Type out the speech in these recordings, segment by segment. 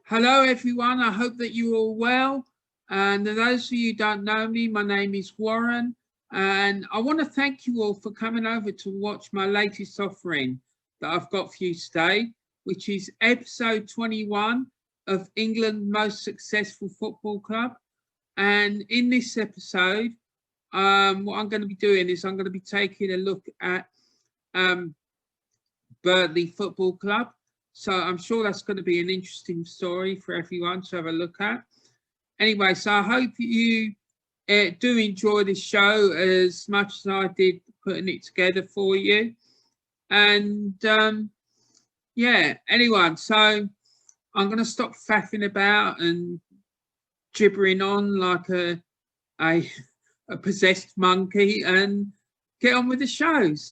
Hello, everyone. I hope that you're all well. And for those of you who don't know me, my name is Warren. And I want to thank you all for coming over to watch my latest offering that I've got for you today, which is episode 21 of England's most successful football club. And in this episode, what I'm going to be doing is I'm going to be taking a look at Burnley Football Club. So I'm sure that's going to be an interesting story for everyone to have a look at. Anyway, so I hope you do enjoy this show as much as I did putting it together for you. And yeah, anyway, so I'm going to stop faffing about and gibbering on like a possessed monkey and get on with the shows.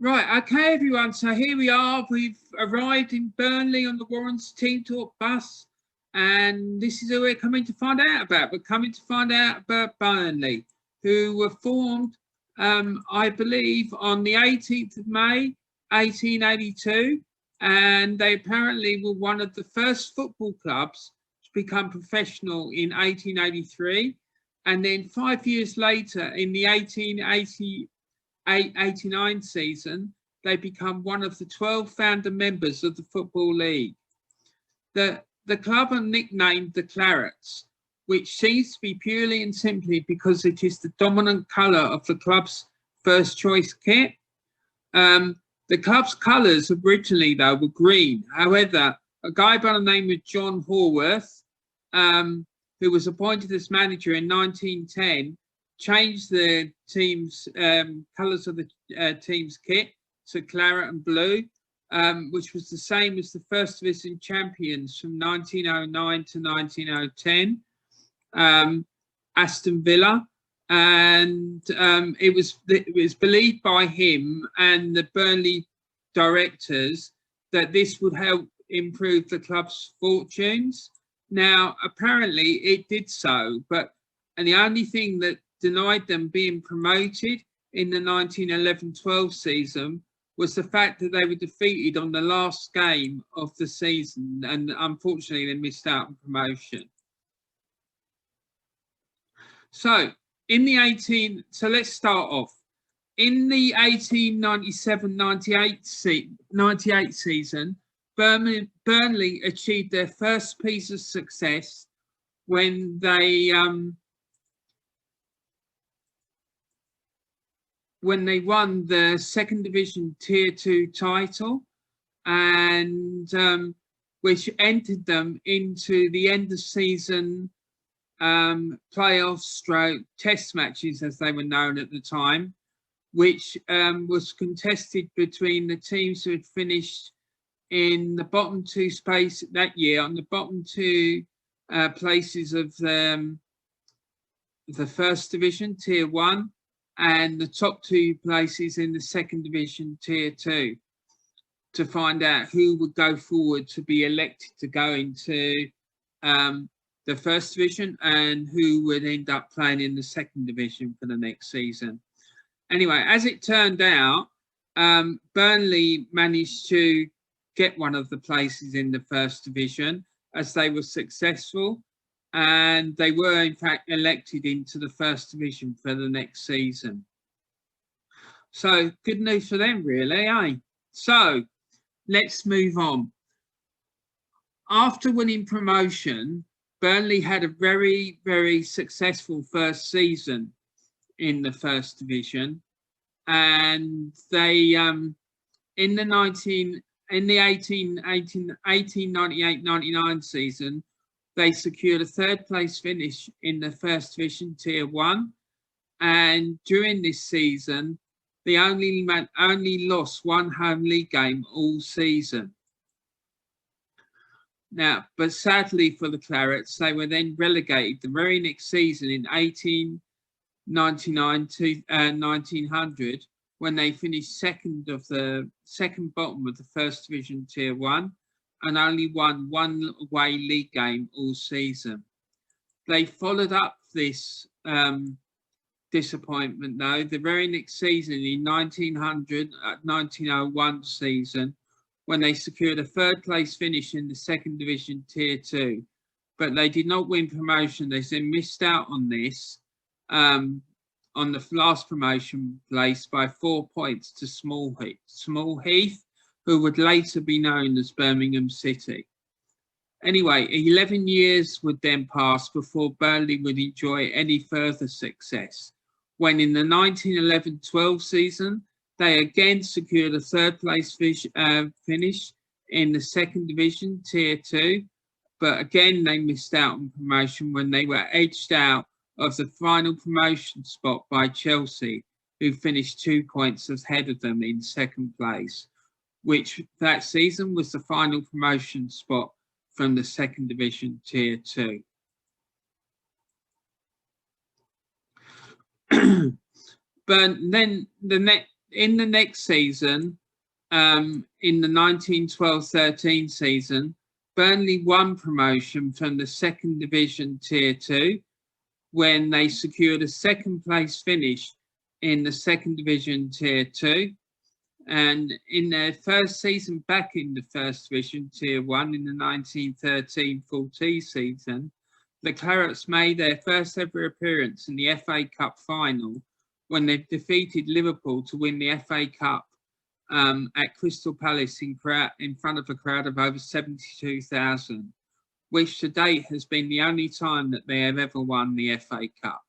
Right, okay, everyone. So here we are. We've arrived in Burnley on the Warren's Team Talk bus, and this is who we're coming to find out about. We're coming to find out about Burnley, who were formed, I believe, on the 18th of May, 1882, and they apparently were one of the first football clubs to become professional in 1883, and then 5 years later, in the 1889 season, they become one of the 12 founder members of the Football League. The club are nicknamed the Clarets, which seems to be purely and simply because it is the dominant colour of the club's first choice kit. The club's colours originally, though, were green. However, a guy by the name of John Horworth, who was appointed as manager in 1910, changed the team's colours of the team's kit to claret and blue, which was the same as the First Division champions from 1909 to 1910, Aston Villa. And it was believed by him and the Burnley directors that this would help improve the club's fortunes. Now, apparently it did so, and the only thing that denied them being promoted in the 1911-12 season was the fact that they were defeated on the last game of the season, and unfortunately they missed out on promotion. So let's start off. In the 1897-98 season, Burnley achieved their first piece of success when they won the second division tier 2 title, and which entered them into the end of season playoff stroke test matches, as they were known at the time, which was contested between the teams who had finished in the bottom two space that year, on the bottom two places of the first division tier 1, and the top 2 places in the second division tier 2, to find out who would go forward to be elected to go into the first division and who would end up playing in the second division for the next season. Anyway, as it turned out, Burnley managed to get one of the places in the first division as they were successful, and they were in fact elected into the first division for the next season. So good news for them, really, eh? So let's move on. After winning promotion, Burnley had a very, very successful first season in the first division, and they in the 1898-99 season, they secured a third place finish in the first division tier 1, and during this season they only lost one home league game all season. Now, but sadly for the Clarets, they were then relegated the very next season in 1899 to 1900, when they finished second bottom of the first division tier 1 and only won one away league game all season. They followed up this disappointment though. The very next season, in 1901 season, when they secured a third place finish in the second division tier 2, but they did not win promotion. They then missed out on this, on the last promotion place by 4 points to Small Heath, who would later be known as Birmingham City. Anyway, 11 years would then pass before Burnley would enjoy any further success, when in the 1911-12 season, they again secured a third place finish in the second division, tier 2, but again they missed out on promotion when they were edged out of the final promotion spot by Chelsea, who finished 2 points ahead of them in second place, which that season was the final promotion spot from the second division tier 2. But then in the next season, in the 1912-13 season, Burnley won promotion from the second division tier 2 when they secured a second place finish in the second division tier 2. And in their first season back in the first division tier 1 in the 1913-14 season, the Clarets made their first ever appearance in the FA Cup final when they defeated Liverpool to win the FA Cup at Crystal Palace in front of a crowd of over 72,000, which to date has been the only time that they have ever won the FA Cup.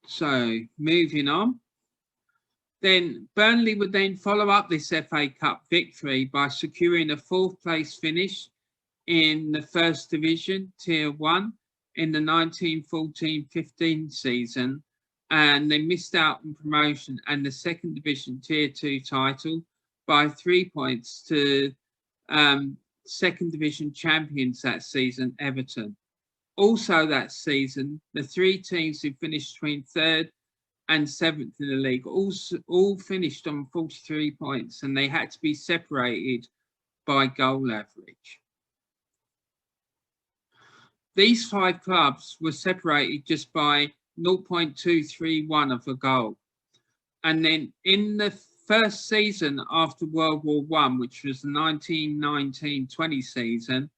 So moving on. Then Burnley would then follow up this FA Cup victory by securing a fourth place finish in the first division, tier 1, in the 1914-15 season, and they missed out on promotion and the second division tier 2 title by 3 points to second division champions that season, Everton. Also that season, the 3 teams who finished between 3rd and 7th in the league all finished on 43 points, and they had to be separated by goal average. These 5 clubs were separated just by 0.231 of a goal. And then in the first season after World War I, which was the 1919-20 season,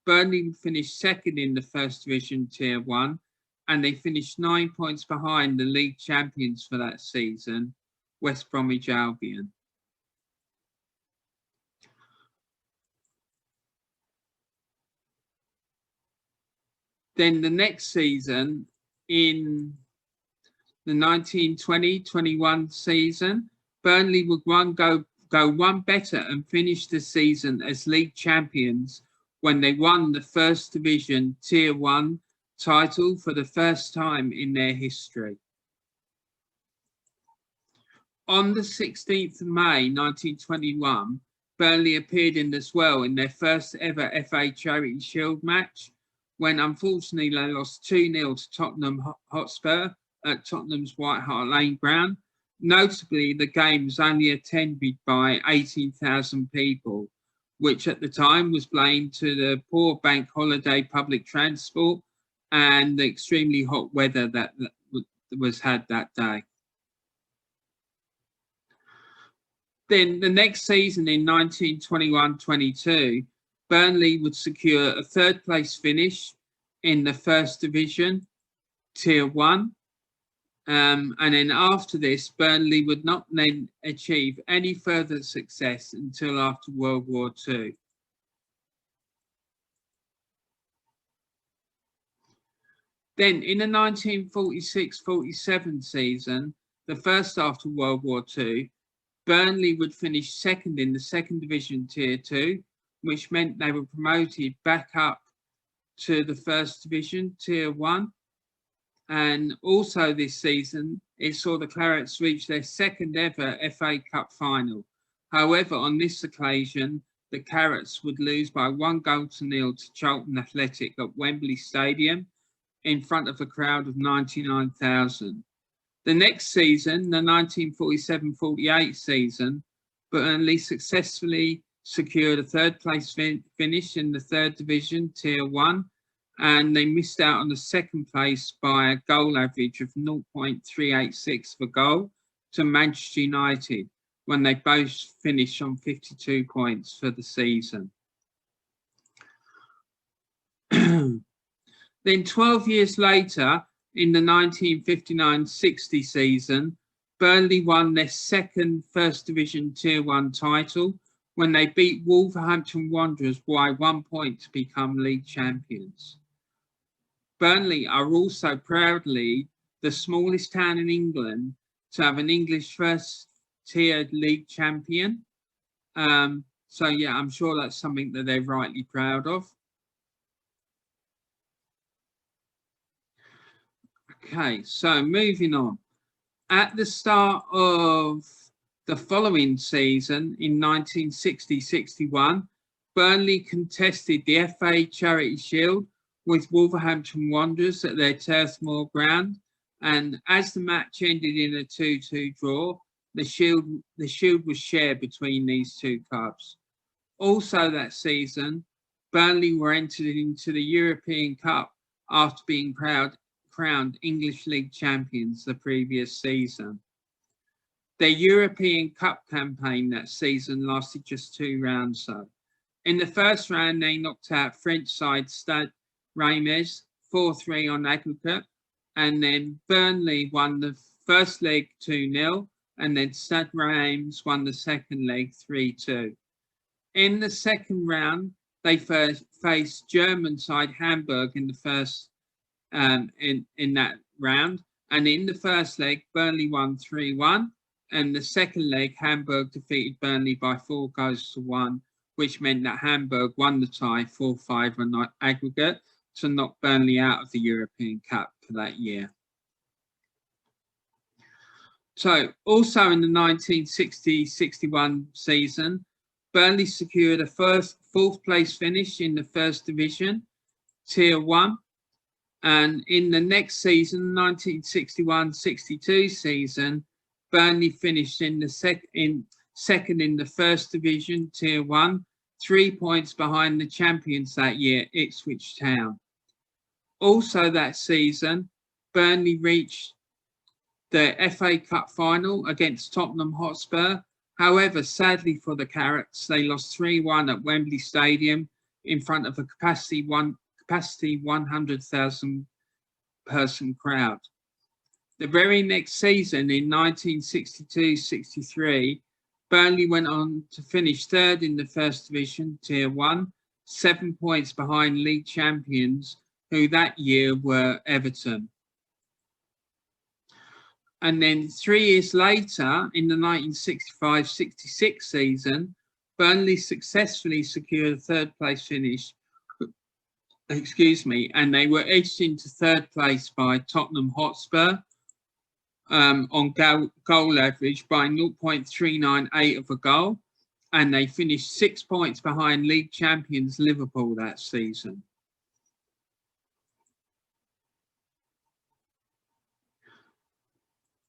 Burnley finished second in the first division tier 1, and they finished 9 points behind the league champions for that season, West Bromwich Albion. Then the next season, in the 1920-21 season, Burnley would go one better and finish the season as league champions when they won the first division tier 1 title for the first time in their history. On the 16th of May 1921, Burnley appeared in as well in their first ever FA Charity Shield match, when unfortunately they lost 2-0 to Tottenham Hotspur at Tottenham's White Hart Lane ground. Notably, the game was only attended by 18,000 people, which at the time was blamed to the poor bank holiday public transport and the extremely hot weather that was had that day. Then the next season in 1921-22, Burnley would secure a third place finish in the first division, tier 1. And then after this, Burnley would not then achieve any further success until after World War II. Then in the 1946-47 season, the first after World War II, Burnley would finish second in the second division tier 2, which meant they were promoted back up to the first division tier 1. And also this season, it saw the Clarets reach their second ever FA Cup final. However, on this occasion, the Clarets would lose by 1-0 to Charlton Athletic at Wembley Stadium in front of a crowd of 99,000. The next season, the 1947-48 season, Burnley successfully secured a third place finish in the third division, tier 1, and they missed out on the second place by a goal average of 0.386 for goal to Manchester United when they both finished on 52 points for the season. Then 12 years later, in the 1959-60 season, Burnley won their second First Division Tier 1 title when they beat Wolverhampton Wanderers by 1 point to become league champions. Burnley are also proudly the smallest town in England to have an English first-tier league champion. So yeah, I'm sure that's something that they're rightly proud of. Okay, so moving on. At the start of the following season in 1960-61, Burnley contested the FA Charity Shield with Wolverhampton Wanderers at their Turf Moor ground, and as the match ended in a 2-2 draw, the shield was shared between these two clubs. Also that season, Burnley were entered into the European Cup after being crowned English League champions the previous season. Their European Cup campaign that season lasted just 2 rounds though. In the first round, they knocked out French side Stade Reims 4-3 on aggregate, and then Burnley won the first leg 2-0, and then Stade Reims won the second leg 3-2. In the second round, they first faced German side Hamburg in the first in that round, and in the first leg, Burnley won 3-1, and the second leg, Hamburg defeated Burnley by 4-1, which meant that Hamburg won the tie 4-5 on aggregate to knock Burnley out of the European Cup for that year. So, also in the 1960-61 season, Burnley secured a fourth place finish in the First Division, Tier 1. And in the next season, 1961-62 season, Burnley finished in the second in the First Division, Tier 1, 3 points behind the champions that year, Ipswich Town. Also that season, Burnley reached the FA Cup final against Tottenham Hotspur. However, sadly for the Carrots, they lost 3-1 at Wembley Stadium in front of a capacity 100,000 person crowd. The very next season in 1962-63, Burnley went on to finish third in the First Division, Tier 1, 7 points behind league champions, who that year were Everton. And then 3 years later, in the 1965-66 season, Burnley successfully secured a third place finish, and they were edged into third place by Tottenham Hotspur on goal average by 0.398 of a goal, and they finished 6 points behind league champions Liverpool that season.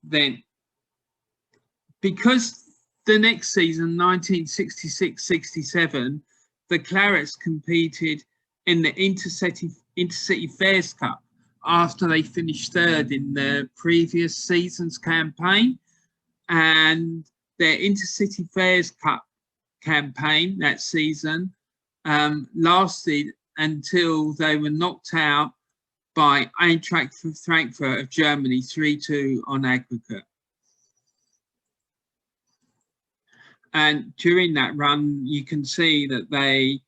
Then, because the next season, 1966-67, the Clarets competed in the Intercity Fairs Cup after they finished third in the previous season's campaign, and their Intercity Fairs Cup campaign that season lasted until they were knocked out by Eintracht Frankfurt of Germany 3-2 on aggregate. And during that run, you can see that they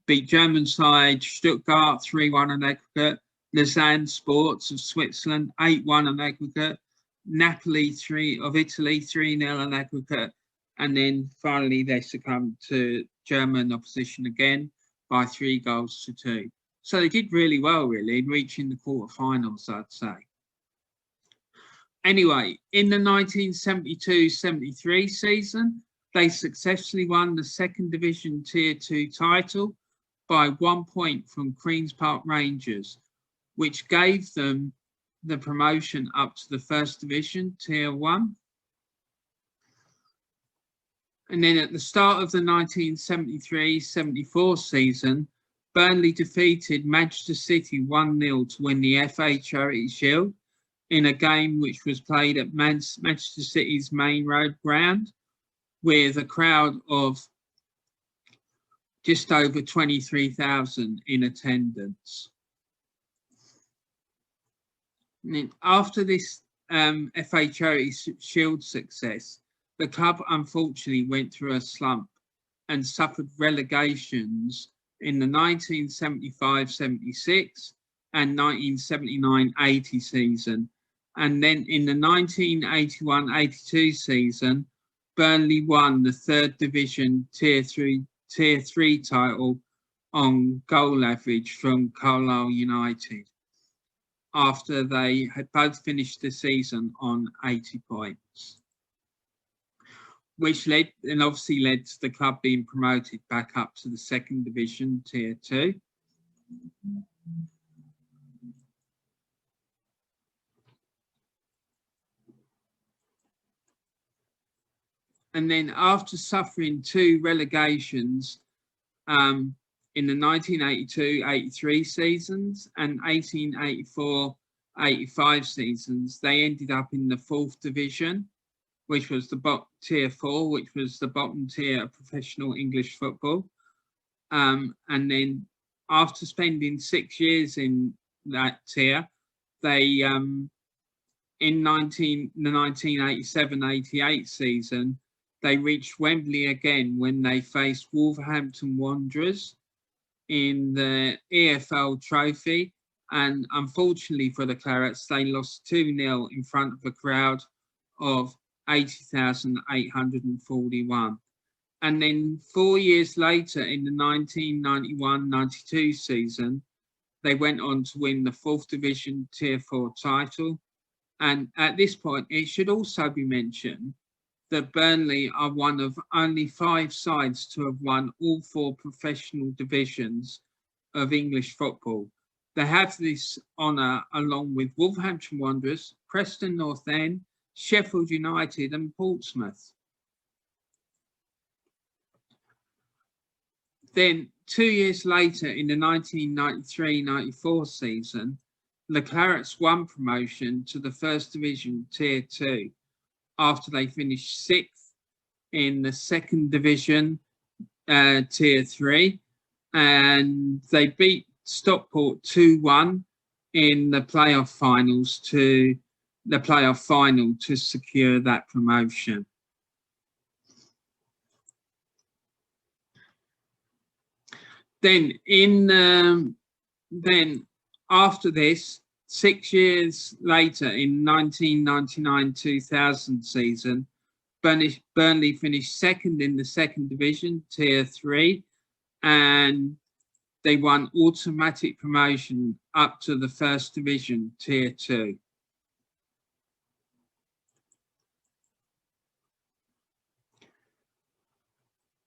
beat German side Stuttgart 3-1 on aggregate, Lausanne Sports of Switzerland 8-1 on aggregate, Napoli of Italy 3-0 on aggregate, and then finally they succumbed to German opposition again by 3-2. So they did really well, really, in reaching the quarterfinals, I'd say. Anyway, in the 1972-73 season, they successfully won the Second Division Tier 2 title by 1 point from Queen's Park Rangers, which gave them the promotion up to the First Division Tier 1. And then at the start of the 1973-74 season, Burnley defeated Manchester City 1-0 to win the FA Charity Shield in a game which was played at Manchester City's Main Road ground with a crowd of just over 23,000 in attendance. And after this FA Charity Shield success, the club unfortunately went through a slump and suffered relegations in the 1975-76 and 1979-80 season. And then in the 1981-82 season, Burnley won the third division Tier 3 title on goal average from Carlisle United after they had both finished the season on 80 points, which obviously led to the club being promoted back up to the second division, Tier 2. And then after suffering 2 relegations in the 1982-83 seasons and 1884-85 seasons, they ended up in the 4th division, which was the Tier 4, which was the bottom tier of professional English football. And then after spending 6 years in that tier, they, in the 1987-88 season, they reached Wembley again when they faced Wolverhampton Wanderers in the EFL Trophy. And unfortunately for the Clarets, they lost 2-0 in front of a crowd of 80,841. And then 4 years later, in the 1991-92 season, they went on to win the 4th division Tier 4 title. And at this point, it should also be mentioned that Burnley are one of only 5 sides to have won all 4 professional divisions of English football. They have this honour along with Wolverhampton Wanderers, Preston North End, Sheffield United and Portsmouth. Then 2 years later, in the 1993-94 season, the Clarets won promotion to the First Division Tier 2 after they finished 6th in the Second Division Tier 3, and they beat Stockport 2-1 in the playoff final to secure that promotion. Then after this, 6 years later, in 1999-2000 season, Burnley finished 2nd in the Second Division, Tier 3, and they won automatic promotion up to the First Division, Tier 2.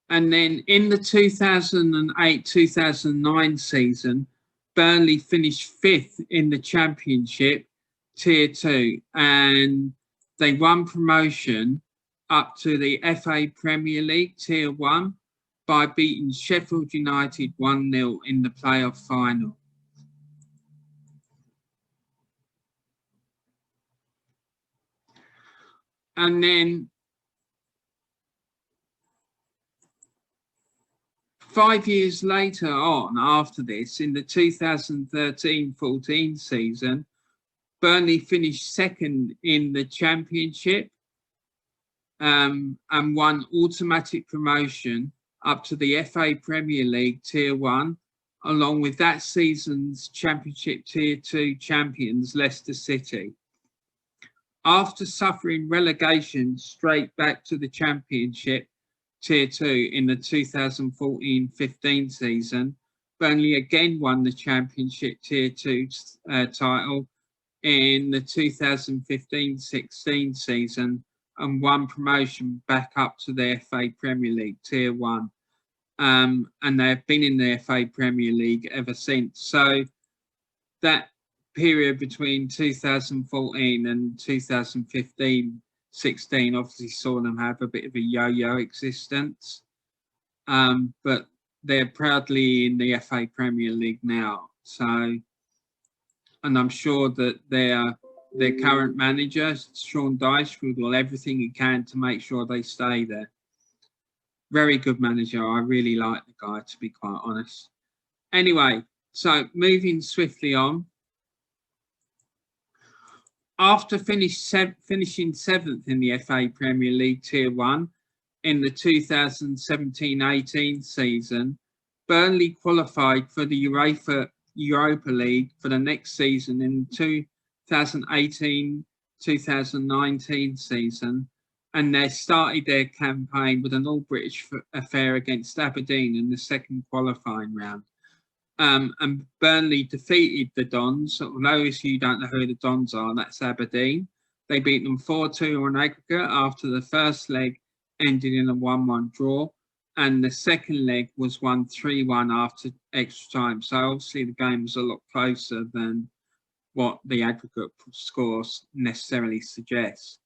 And then in the 2008-2009 season, Burnley finished 5th in the Championship, Tier 2, and they won promotion up to the FA Premier League, Tier 1, by beating Sheffield United 1-0 in the playoff final. And then 5 years later on, after this, in the 2013-14 season, Burnley finished 2nd in the Championship and won automatic promotion up to the FA Premier League Tier 1, along with that season's Championship Tier 2 champions, Leicester City. After suffering relegation straight back to the Championship Tier 2 in the 2014-15 season, Burnley again won the Championship Tier 2 title in the 2015-16 season and won promotion back up to the FA Premier League Tier 1. And they've been in the FA Premier League ever since. So that period between 2014 and 2015-16 obviously saw them have a bit of a yo-yo existence. But they're proudly in the FA Premier League now. So, and I'm sure that their current manager, Sean Dyche, will do everything he can to make sure they stay there. Very good manager. I really like the guy, to be quite honest. Anyway, so moving swiftly on. After finishing 7th in the FA Premier League Tier 1 in the 2017-18 season, Burnley qualified for the Europa League for the next season in 2018-2019 season, and they started their campaign with an all-British affair against Aberdeen in the second qualifying round. And Burnley defeated the Dons. Although if you don't know who the Dons are, that's Aberdeen. They beat them 4-2 on aggregate after the first leg ended in a 1-1 draw. And the second leg was won 3-1 after extra time. So obviously the game was a lot closer than what the aggregate scores necessarily suggests.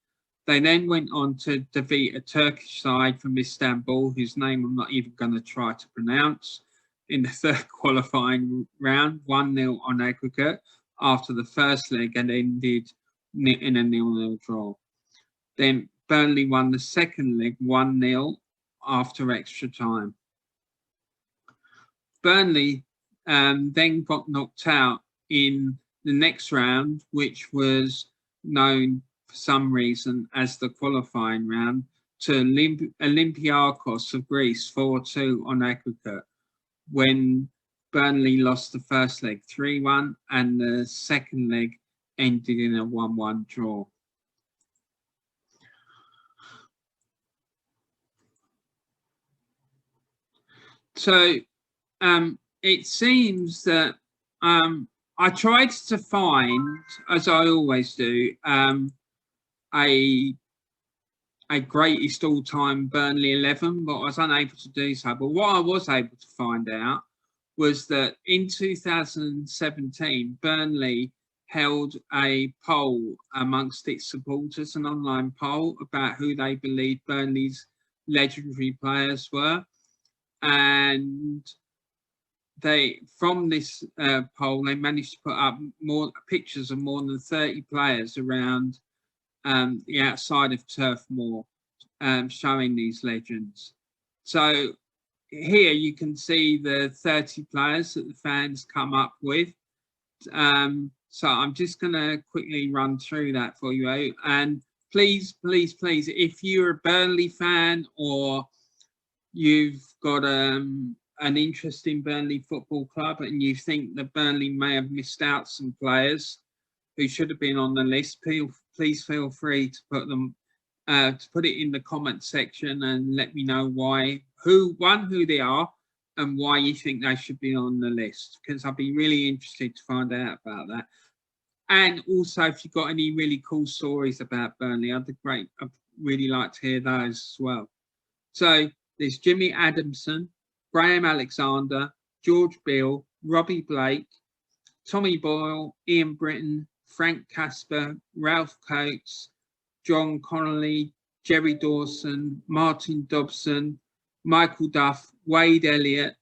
They then went on to defeat a Turkish side from Istanbul, whose name I'm not even going to try to pronounce, in the third qualifying round, 1-0 on aggregate after the first leg and ended in a 0-0 draw. Then Burnley won the second leg 1-0 after extra time. Burnley then got knocked out in the next round, which was known for some reason as the qualifying round, to Olympiakos of Greece 4-2 on aggregate, when Burnley lost the first leg 3-1 and the second leg ended in a 1-1 draw. So it seems that I tried to find, as I always do, a greatest all-time Burnley 11, but I was unable to do so. But what I was able to find out was that in 2017, Burnley held a poll amongst its supporters, an online poll about who they believed Burnley's legendary players were. And from this poll, they managed to put up more pictures of more than 30 players around the outside of Turf Moor, showing these legends. So here you can see the 30 players that the fans come up with. So I'm just going to quickly run through that for you. And please, please, please, if you're a Burnley fan or you've got an interest in Burnley Football Club and you think that Burnley may have missed out some players who should have been on the list, please feel free to put them to put it in the comment section and let me know who they are and why you think they should be on the list, because I'd be really interested to find out about that. And also, if you've got any really cool stories about Burnley, I'd really like to hear those as well. So there's Jimmy Adamson, Graham Alexander, George Beale, Robbie Blake, Tommy Boyle, Ian Britton, Frank Casper, Ralph Coates, John Connolly, Jerry Dawson, Martin Dobson, Michael Duff, Wade Elliott,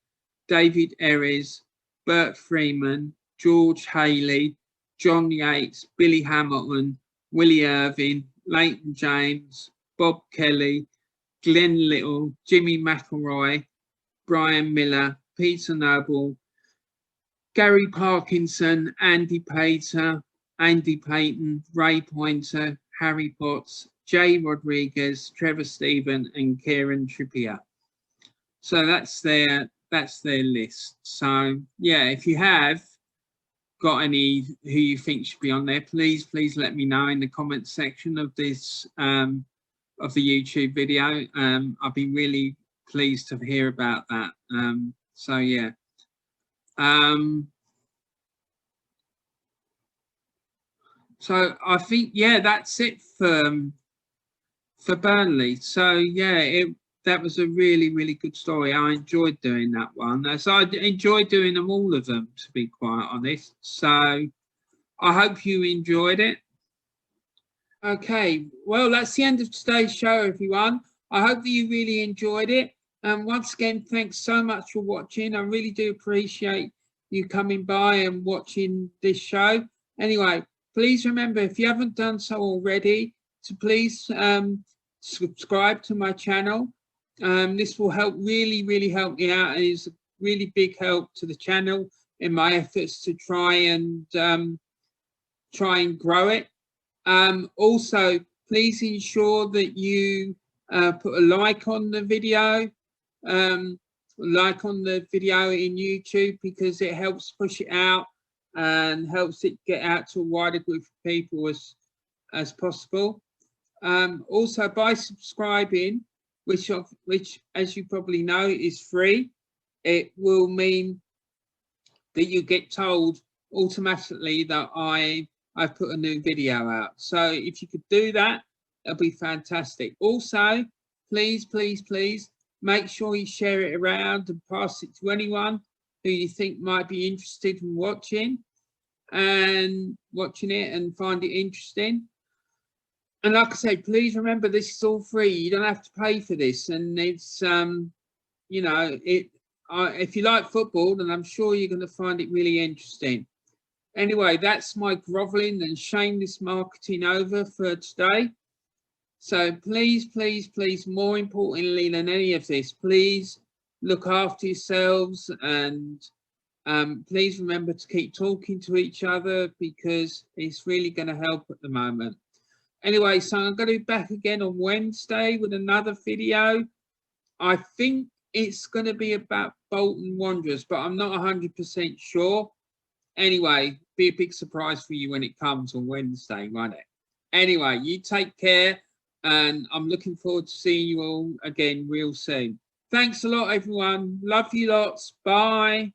David Erez, Bert Freeman, George Haley, John Yates, Billy Hamilton, Willie Irving, Leighton James, Bob Kelly, Glenn Little, Jimmy McElroy, Brian Miller, Peter Noble, Gary Parkinson, Andy Pater, Andy Payton, Ray Pointer, Harry Potts, Jay Rodriguez, Trevor Stephen, and Kieran Trippier. So that's their list. So yeah, if you have got any who you think should be on there, please let me know in the comment section of this of the YouTube video. I'd be really pleased to hear about that. So yeah. So I think, yeah, that's it for Burnley. So yeah, that was a really, really good story. I enjoyed doing that one. So I enjoyed doing them, all of them, to be quite honest. So I hope you enjoyed it. Okay, well, that's the end of today's show, everyone. I hope that you really enjoyed it. And once again, thanks so much for watching. I really do appreciate you coming by and watching this show. Anyway, please remember, if you haven't done so already, to please subscribe to my channel. This will help, really help me out. It is a really big help to the channel in my efforts to try and grow it. Also, please ensure that you put a like on the video, in YouTube, because it helps push it out and helps it get out to a wider group of people as possible. Also, by subscribing, which as you probably know is free, it will mean that you get told automatically that I've put a new video out. So if you could do that, that'll be fantastic. Also, please make sure you share it around and pass it to anyone who you think might be interested in watching it and find it interesting. And like I say, please remember, this is all free. You don't have to pay for this, and it's you know, if you like football, then I'm sure you're going to find it really interesting. Anyway, that's my groveling and shameless marketing over for today. So please, more importantly than any of this, please look after yourselves, and please remember to keep talking to each other, because it's really going to help at the moment. Anyway, so I'm going to be back again on Wednesday with another video. I think it's going to be about Bolton Wanderers, but I'm not 100% sure. Anyway, be a big surprise for you when it comes on Wednesday, won't it? Anyway, you take care, and I'm looking forward to seeing you all again real soon. Thanks a lot, everyone. Love you lots. Bye.